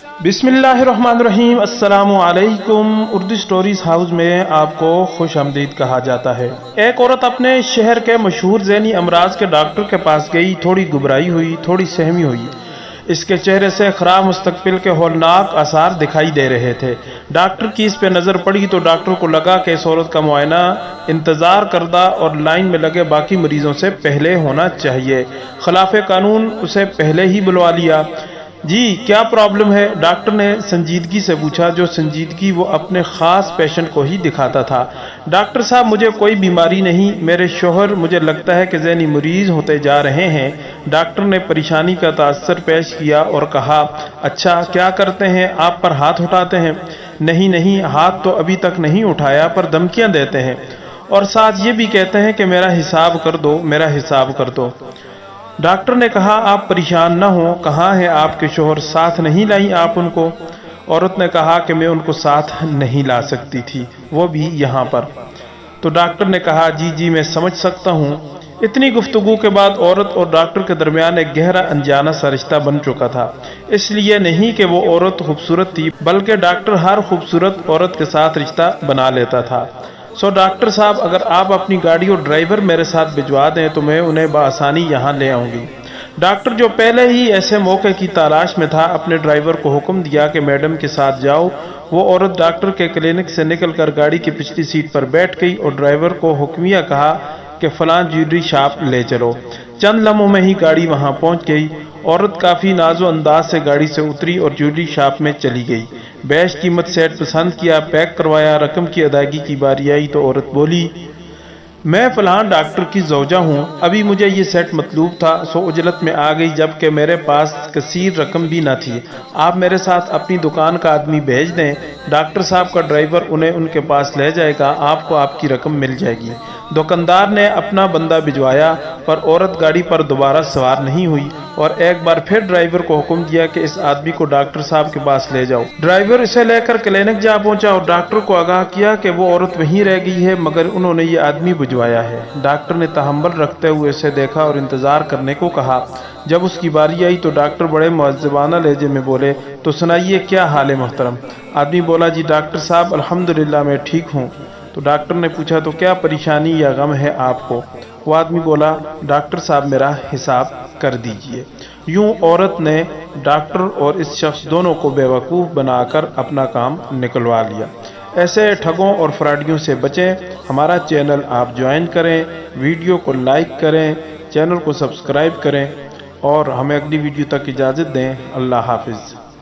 बिस्मिल्लाहिर्रहमानिर्रहीम। अस्सलामु अलैकुम। उर्दू स्टोरीज हाउस में आपको खुश आमदीद कहा जाता है। एक औरत अपने शहर के मशहूर ज़हनी अमराज के डॉक्टर के पास गई। थोड़ी घबराई हुई, थोड़ी सहमी हुई। इसके चेहरे से खराब मुस्तकबिल के हौलनाक आसार दिखाई दे रहे थे। डॉक्टर की इस पे नज़र पड़ी तो डॉक्टर को लगा कि इस औरत का मुआयना इंतज़ार करदा और लाइन में लगे बाकी मरीजों से पहले होना चाहिए। खिलाफ कानून उसे पहले ही बुलवा लिया। जी क्या प्रॉब्लम है? डॉक्टर ने संजीदगी से पूछा, जो संजीदगी वो अपने ख़ास पेशेंट को ही दिखाता था। डॉक्टर साहब, मुझे कोई बीमारी नहीं, मेरे शोहर मुझे लगता है कि ज़हनी मरीज़ होते जा रहे हैं। डॉक्टर ने परेशानी का तासर पेश किया और कहा, अच्छा क्या करते हैं? आप पर हाथ उठाते हैं? नहीं नहीं, हाथ तो अभी तक नहीं उठाया, पर धमकियां देते हैं और साथ ये भी कहते हैं कि मेरा हिसाब कर दो, मेरा हिसाब कर दो। डॉक्टर ने कहा, आप परेशान न हो, कहाँ है आपके शोहर? साथ नहीं लाई आप उनको? औरत ने कहा कि मैं उनको साथ नहीं ला सकती थी, वो भी यहाँ पर। तो डॉक्टर ने कहा, जी जी मैं समझ सकता हूँ। इतनी गुफ्तगू के बाद औरत और डॉक्टर के दरमियान एक गहरा अनजाना सा रिश्ता बन चुका था। इसलिए नहीं कि वो औरत खूबसूरत थी, बल्कि डॉक्टर हर खूबसूरत औरत के साथ रिश्ता बना लेता था। डॉक्टर साहब, अगर आप अपनी गाड़ी और ड्राइवर मेरे साथ भिजवा दें तो मैं उन्हें बआसानी यहाँ ले आऊँगी। डॉक्टर, जो पहले ही ऐसे मौके की तलाश में था, अपने ड्राइवर को हुक्म दिया कि मैडम के साथ जाओ। वो औरत डॉक्टर के क्लिनिक से निकलकर गाड़ी की पिछली सीट पर बैठ गई और ड्राइवर को हुक्मिया कहा कि फलां ज्वेलरी शॉप ले चलो। चंद लम्हों में ही गाड़ी वहां पहुंच गई। औरत काफ़ी नाजो अंदाज से गाड़ी से उतरी और ज्वेलरी शॉप में चली गई। बैश कीमत सेट पसंद किया, पैक करवाया। रकम की अदायगी की बारी आई तो औरत बोली, मैं फलां डॉक्टर की ज़ौजा हूँ, अभी मुझे ये सेट मतलूब था, सो उजलत में आ गई, जबकि मेरे पास कसीर रकम भी ना थी। आप मेरे साथ अपनी दुकान का आदमी भेज दें, डॉक्टर साहब का ड्राइवर उन्हें उनके पास ले जाएगा, आपको आपकी रकम मिल जाएगी। दुकानदार ने अपना बंदा भिजवाया, पर औरत गाड़ी पर दोबारा सवार नहीं हुई और एक बार फिर ड्राइवर को हुक्म दिया कि इस आदमी को डॉक्टर साहब के पास ले जाओ। ड्राइवर इसे लेकर क्लिनिक जा पहुंचा और डॉक्टर को आगाह किया कि वो औरत वहीं रह गई है, मगर उन्होंने ये आदमी भिजवाया है। डॉक्टर ने तहम्मुल रखते हुए इसे देखा और इंतजार करने को कहा। जब उसकी बारी आई तो डॉक्टर बड़े मुअज़्ज़बाना लहजे में बोले, तो सुनाइए क्या हाल है मोहतरम? आदमी बोला, जी डॉक्टर साहब अल्हम्दुलिल्लाह मैं ठीक हूँ। तो डॉक्टर ने पूछा, तो क्या परेशानी या गम है आपको? वो आदमी बोला, डॉक्टर साहब मेरा हिसाब कर दीजिए। यूं औरत ने डॉक्टर और इस शख्स दोनों को बेवकूफ़ बनाकर अपना काम निकलवा लिया। ऐसे ठगों और फ्रॉडियों से बचें। हमारा चैनल आप ज्वाइन करें, वीडियो को लाइक करें, चैनल को सब्सक्राइब करें और हमें अगली वीडियो तक इजाज़त दें। अल्लाह हाफिज़।